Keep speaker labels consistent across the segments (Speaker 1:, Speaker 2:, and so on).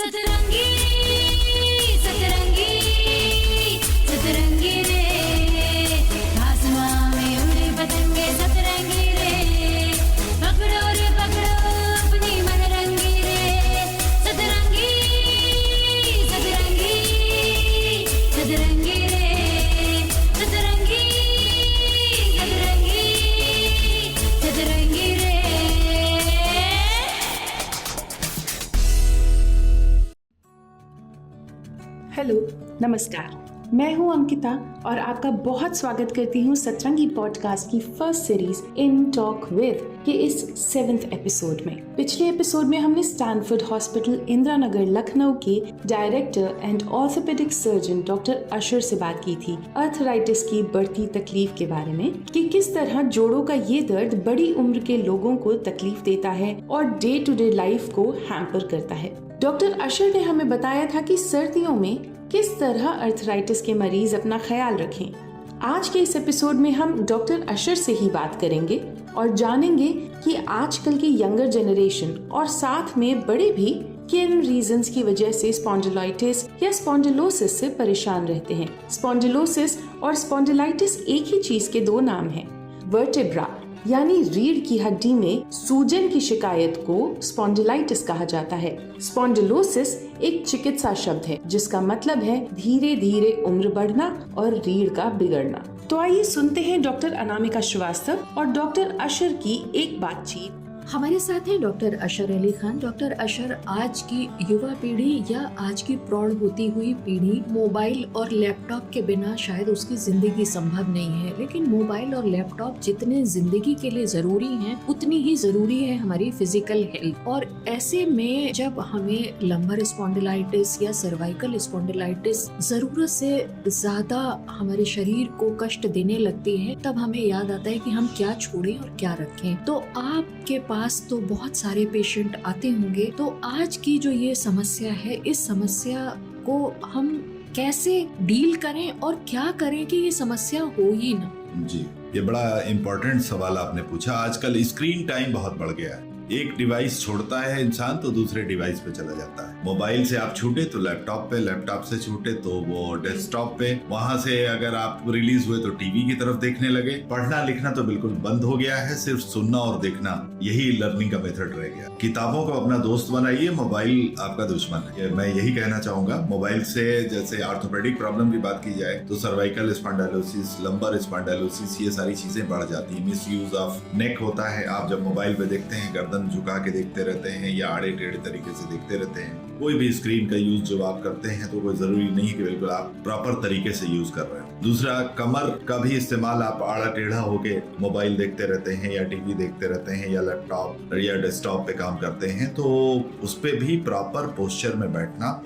Speaker 1: सतरंगी सतरंगी सतरंगी रे, आसमां में उड़े पतंगे सतरंगी रे, पकड़ो रे पकड़ो अपनी मनरंगी रे, सतरंगी सतरंगी सतरंगी रे, सतरंगी सतरंगी सतरंगी रे।
Speaker 2: हेलो, नमस्कार। मैं हूं अंकिता और आपका बहुत स्वागत करती हूं सतरंगी पॉडकास्ट की first series in talk with के इस 7th एपिसोड में। पिछले एपिसोड में हमने स्टैनफोर्ड हॉस्पिटल इंदिरा नगर लखनऊ के director and orthopaedic surgeon doctor Ashar से बात की थी अर्थराइटिस की बढ़ती तकलीफ के बारे में, कि किस तरह जोड़ों का ये दर्द बड़ी उम्र के लोगों को तकलीफ देता है और डे टू डे लाइफ को हैम्पर करता है। डॉक्टर अशर ने हमें बताया था कि सर्दियों में किस तरह अर्थराइटिस के मरीज अपना ख्याल रखें। आज के इस एपिसोड में हम डॉक्टर अशर से ही बात करेंगे और जानेंगे कि आजकल की यंगर जनरेशन और साथ में बड़े भी किन रीजंस की वजह से स्पॉन्डिलाइटिस या स्पॉन्डिलोसिस से परेशान रहते हैं। स्पॉन्डिलोसिस और स्पॉन्डिलाइटिस एक ही चीज के दो नाम हैं। वर्टेब्रा यानी रीढ़ की हड्डी में सूजन की शिकायत को स्पॉन्डिलाइटिस कहा जाता है। स्पॉन्डिलोसिस एक चिकित्सा शब्द है जिसका मतलब है धीरे धीरे उम्र बढ़ना और रीढ़ का बिगड़ना। तो आइए सुनते हैं डॉक्टर अनामिका श्रीवास्तव और डॉक्टर अशर की एक बातचीत।
Speaker 3: हमारे साथ हैं डॉक्टर अशर अली खान। डॉक्टर अशर, आज की युवा पीढ़ी या आज की प्रौढ़ होती हुई पीढ़ी मोबाइल और लैपटॉप के बिना शायद उसकी जिंदगी संभव नहीं है, लेकिन मोबाइल और लैपटॉप जितने जिंदगी के लिए जरूरी हैं उतनी ही जरूरी है हमारी फिजिकल हेल्थ। और ऐसे में जब हमें लंबर स्पॉन्डिलाइटिस या सर्वाइकल स्पॉन्डिलाइटिस जरूरत से ज्यादा हमारे शरीर को कष्ट देने लगती है, तब हमें याद आता है कि हम क्या छोड़ें और क्या रखें। तो आपके पास तो बहुत सारे पेशेंट आते होंगे, तो आज की जो ये समस्या है, इस समस्या को हम कैसे डील करें और क्या करें कि ये समस्या हो ही ना।
Speaker 4: जी, ये बड़ा इम्पोर्टेंट सवाल आपने पूछा। आजकल स्क्रीन टाइम बहुत बढ़ गया है। एक डिवाइस छोड़ता है इंसान तो दूसरे डिवाइस पे चला जाता है। मोबाइल से आप छूटे तो लैपटॉप पे, लैपटॉप से छूटे तो वो डेस्कटॉप पे, वहां से अगर आप रिलीज हुए तो टीवी की तरफ देखने लगे। पढ़ना लिखना तो बिल्कुल बंद हो गया है, सिर्फ सुनना और देखना यही लर्निंग का मेथड रह गया। किताबों को अपना दोस्त बनाइए, मोबाइल आपका दुश्मन है। मैं यही कहना चाहूंगा। मोबाइल से जैसे ऑर्थोपेडिक प्रॉब्लम की बात की जाए तो सर्वाइकल स्पॉन्डिलोसिस, लंबर स्पॉन्डिलोसिस, ये सारी चीजें बढ़ जाती है। मिस यूज ऑफ नेक होता है। आप जब मोबाइल पे देखते हैं गर्दन झुका के देखते रहते हैं या आड़े टेढ़े तरीके से देखते रहते हैं। कोई भी स्क्रीन का यूज जब आप करते हैं तो कोई जरूरी नहीं कि बिल्कुल आप प्रॉपर तरीके से यूज कर रहे हैं। दूसरा, कमर का भी इस्तेमाल, आप आड़ा टेढ़ा होके मोबाइल देखते रहते हैं या टीवी देखते रहते हैं या लैपटॉप या डेस्कटॉप पे काम करते हैं, तो उस पे भी प्रॉपर पोस्चर में बैठना।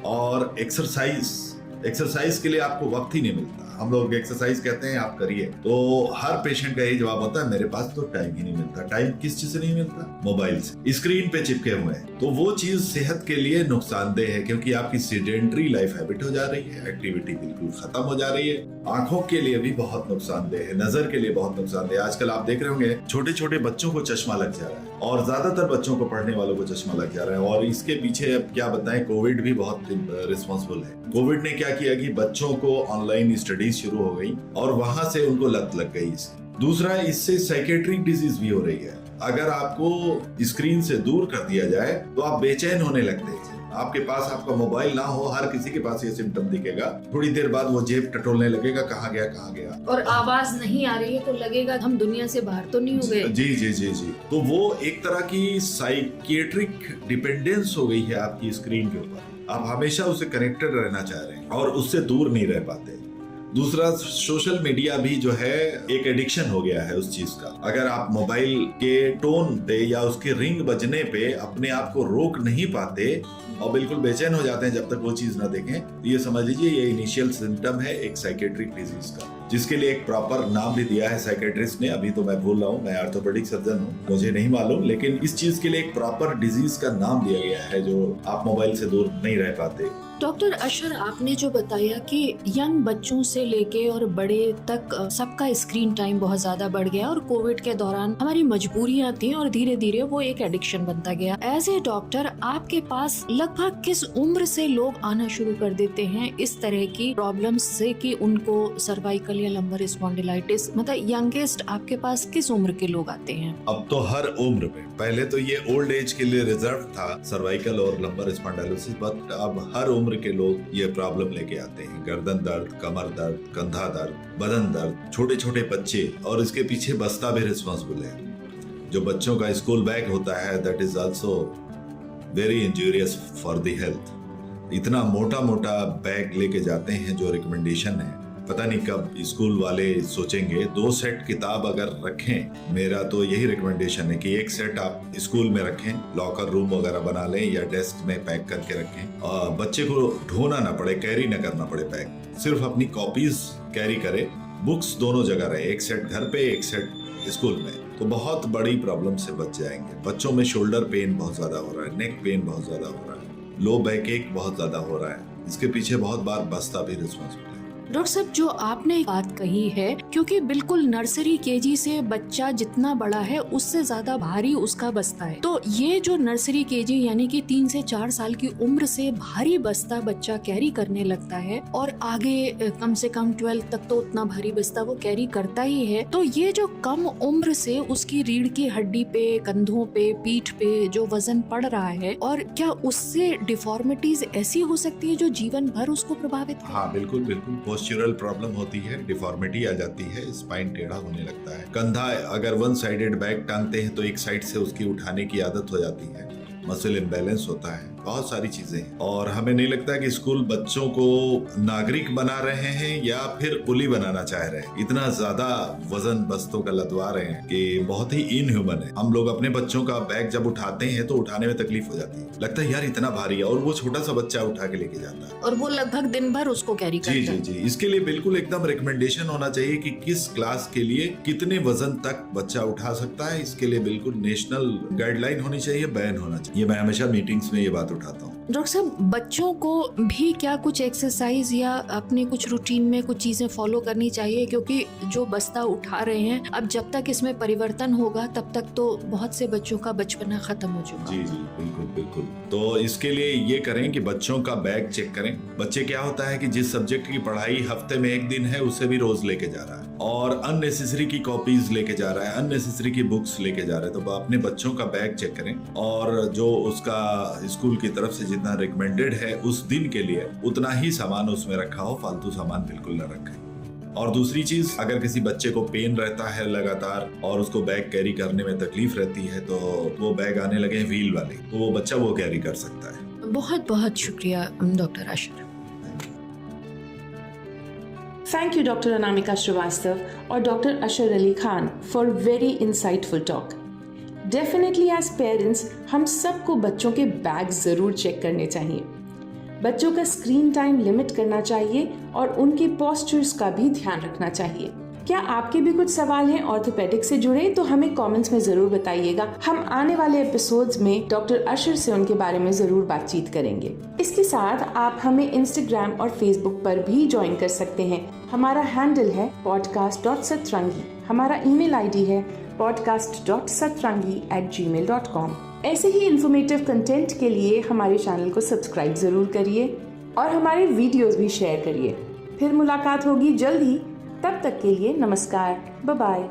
Speaker 4: और एक्सरसाइज के लिए आपको वक्त ही नहीं मिलता। हम लोग एक्सरसाइज कहते हैं आप करिए, तो हर पेशेंट का यही जवाब होता है मेरे पास तो टाइम ही नहीं मिलता। टाइम किस चीज से नहीं मिलता? मोबाइल से। स्क्रीन पे चिपके हुए हैं, तो वो चीज सेहत के लिए नुकसानदेह है, क्योंकि आपकी सेडेंटरी लाइफ हैबिट हो जा रही है, एक्टिविटी बिल्कुल खत्म हो जा रही है। आंखों के लिए भी बहुत नुकसानदेह है, नजर के लिए बहुत नुकसानदेह। आजकल आप देख रहे होंगे छोटे छोटे बच्चों को चश्मा लग जा रहा है, और ज्यादातर बच्चों को, पढ़ने वालों को चश्मा लग जा रहा है। और इसके पीछे अब क्या बताएं, कोविड भी बहुत रिस्पॉन्सिबल है। कोविड ने क्या किया कि बच्चों को ऑनलाइन स्टडीज शुरू हो गई और वहां से उनको लत लग गई इसकी। दूसरा, इससे साइकेट्रिक डिजीज भी हो रही है। अगर आपको स्क्रीन से दूर कर दिया जाए तो आप बेचैन होने लगते हैं। आपके पास आपका मोबाइल ना हो, हर किसी के पास ये सिम्टम दिखेगा। थोड़ी देर बाद वो जेब टटोलने लगेगा, कहाँ गया।
Speaker 3: और आवाज नहीं आ रही है तो लगेगा हम दुनिया से बाहर तो नहीं हो गए।
Speaker 4: जी। तो वो एक तरह की साइकेट्रिक डिपेंडेंस हो गई है आपकी स्क्रीन के ऊपर। आप हमेशा उससे कनेक्टेड रहना चाह रहे हैं और उससे दूर नहीं रह पाते। दूसरा, सोशल मीडिया भी जो है एक एडिक्शन हो गया है उस चीज का। अगर आप मोबाइल के टोन पे या उसके रिंग बजने पे अपने आप को रोक नहीं पाते और बिल्कुल बेचैन हो जाते हैं जब तक वो चीज ना देखें, तो ये समझ लीजिए ये इनिशियल सिम्टम है एक साइकेट्रिक डिजीज का। जिसके लिए एक प्रॉपर नाम भी दिया है साइकेट्रिस्ट ने। अभी तो मैं भूल रहा हूँ, मैं ऑर्थोपेडिक सर्जन हूँ, मुझे नहीं मालूम, लेकिन इस चीज के लिए एक प्रॉपर डिजीज का नाम दिया गया है जो आप मोबाइल से दूर नहीं रह पाते।
Speaker 3: डॉक्टर अशर, आपने जो बताया कि यंग बच्चों से लेके और बड़े तक सबका स्क्रीन टाइम बहुत ज्यादा बढ़ गया और कोविड के दौरान हमारी मजबूरियां थी और धीरे धीरे वो एक एडिक्शन बनता गया। एज ए डॉक्टर, आपके पास लगभग किस उम्र से लोग आना शुरू कर देते हैं इस तरह की प्रॉब्लम्स से कि उनको सर्वाइकल या लंबर स्पॉन्डिलाइटिस, मतलब यंगेस्ट आपके पास किस उम्र के लोग आते हैं?
Speaker 4: अब तो हर उम्र में, पहले तो ये ओल्ड एज के लिए रिजर्व था सर्वाइकल और लंबर स्पॉन्डिलोसिस, बट अब हर उम्र के लोग ये प्रॉब्लम लेके आते हैं। गर्दन दर्द, कमर दर्द, कंधा दर्द, बदन दर्द, छोटे छोटे बच्चे, और इसके पीछे बस्ता भी रिस्पॉन्सिबल है। जो बच्चों का स्कूल बैग होता है, that is also very injurious for the health. इतना मोटा मोटा बैग लेके जाते हैं, जो रिकमेंडेशन है पता नहीं कब स्कूल वाले सोचेंगे। 2 सेट किताब अगर रखें, मेरा तो यही रिकमेंडेशन है कि 1 सेट आप स्कूल में रखें, लॉकर रूम वगैरह बना लें या डेस्क में पैक करके रखें, और बच्चे को ढोना ना पड़े, कैरी ना करना पड़े बैग, सिर्फ अपनी कॉपीज कैरी करे, बुक्स दोनों जगह रहे, 1 सेट घर पे, 1 सेट स्कूल में, तो बहुत बड़ी प्रॉब्लम से बच जाएंगे। बच्चों में शोल्डर पेन बहुत ज्यादा हो रहा है, नेक पेन बहुत ज्यादा हो रहा है, लो बैक एक बहुत ज्यादा हो रहा है, इसके पीछे बहुत बार बस्ता भी रिस्पॉन्सिबल है।
Speaker 3: डॉक्टर साहब, जो आपने बात कही है, क्योंकि बिल्कुल नर्सरी केजी से बच्चा जितना बड़ा है उससे ज्यादा भारी उसका बस्ता है, तो ये जो नर्सरी केजी यानी कि 3 से 4 साल की उम्र से भारी बस्ता बच्चा कैरी करने लगता है और आगे कम से कम 12 तक तो उतना भारी बस्ता वो कैरी करता ही है, तो ये जो कम उम्र से उसकी रीढ़ की हड्डी पे, कंधों पे, पीठ पे जो वजन पड़ रहा है, और क्या उससे डिफॉर्मिटीज ऐसी हो सकती है जो जीवन भर उसको प्रभावित करे?
Speaker 4: हाँ बिल्कुल बिल्कुल, पोस्चरल प्रॉब्लम होती है, डिफॉर्मिटी आ जाती है, स्पाइन टेढ़ा होने लगता है। कंधा अगर 1 साइडेड बैग टांगते हैं तो एक साइड से उसकी उठाने की आदत हो जाती है, मसल इम्बैलेंस होता है, बहुत सारी चीजें हैं। और हमें नहीं लगता कि स्कूल बच्चों को नागरिक बना रहे हैं या फिर कुली बनाना चाह रहे हैं। इतना ज्यादा वजन बस्तों का लदवा रहे हैं कि बहुत ही इनह्यूमन है। हम लोग अपने बच्चों का बैग जब उठाते हैं तो उठाने में तकलीफ हो जाती है, लगता है यार इतना भारी है, और वो छोटा सा बच्चा उठा के लेके जाता है
Speaker 3: और वो लगभग दिन भर उसको कैरी करता है।
Speaker 4: जी जी जी, इसके लिए बिल्कुल एकदम रिकमेंडेशन होना चाहिए कि किस क्लास के लिए कितने वजन तक बच्चा उठा सकता है। इसके लिए बिल्कुल नेशनल गाइडलाइन होनी चाहिए, बैन होना चाहिए। ये मैं हमेशा मीटिंग्स में ये बात उठाता हूँ।
Speaker 3: डॉक्टर साहब, बच्चों को भी क्या कुछ एक्सरसाइज या अपने कुछ रूटीन में कुछ चीजें फॉलो करनी चाहिए, क्योंकि जो बस्ता उठा रहे हैं, अब जब तक इसमें परिवर्तन होगा तब तक तो बहुत से बच्चों का बचपना खत्म हो चुका।
Speaker 4: जी जी बिल्कुल बिल्कुल। तो इसके लिए ये करें कि बच्चों का बैग चेक करें। बच्चे क्या होता है कि जिस सब्जेक्ट की पढ़ाई हफ्ते में 1 दिन है उसे भी रोज लेके जा रहा है, और अननेसेसरी की कॉपीज लेके जा रहा है, अननेसेसरी की बुक्स लेके जा रहा है। तो अपने बच्चों का बैग चेक करें, और जो उसका स्कूल की तरफ से जितना रिकमेंडेड है उस दिन के लिए उतना ही सामान उसमें रखा हो, फालतू सामान बिल्कुल न रखें। और दूसरी चीज, अगर किसी बच्चे को पेन रहता है लगातार और उसको बैग कैरी करने में तकलीफ रहती है, तो वो बैग आने लगे व्हील वाले, तो वो बच्चा वो कैरी कर सकता है।
Speaker 3: बहुत बहुत शुक्रिया doctor Ashar.
Speaker 2: Thank you, Dr. Anamika Srivastava or Dr. Ashar Ali Khan for very insightful talk. Definitely as parents, हम सबको बच्चों के बैग ज़रूर चेक करने चाहिए। बच्चों का स्क्रीन टाइम लिमिट करना चाहिए और उनके पोस्चर्स का भी ध्यान रखना चाहिए। क्या आपके भी कुछ सवाल हैं ऑर्थोपेडिक से जुड़े, तो हमें कमेंट्स में ज़रूर बताइएगा। हम आने वाले एपिसोड्स में डॉक्टर अशर से उनके बारे में ज़रूर बातचीत करेंगे। इसके साथ आप हमें इंस्टाग्राम और फेसबुक पर भी ज्वाइन कर सकते हैं। हमारा हैंडल है podcast.satrangi। हमारा ईमेल आईडी है podcast.satrangi@gmail.com। ऐसे ही इंफॉर्मेटिव कंटेंट के लिए हमारे चैनल को सब्सक्राइब ज़रूर करिए और हमारे वीडियोस भी शेयर करिए। फिर मुलाकात होगी जल्द ही, तब तक के लिए नमस्कार, बाय बाय।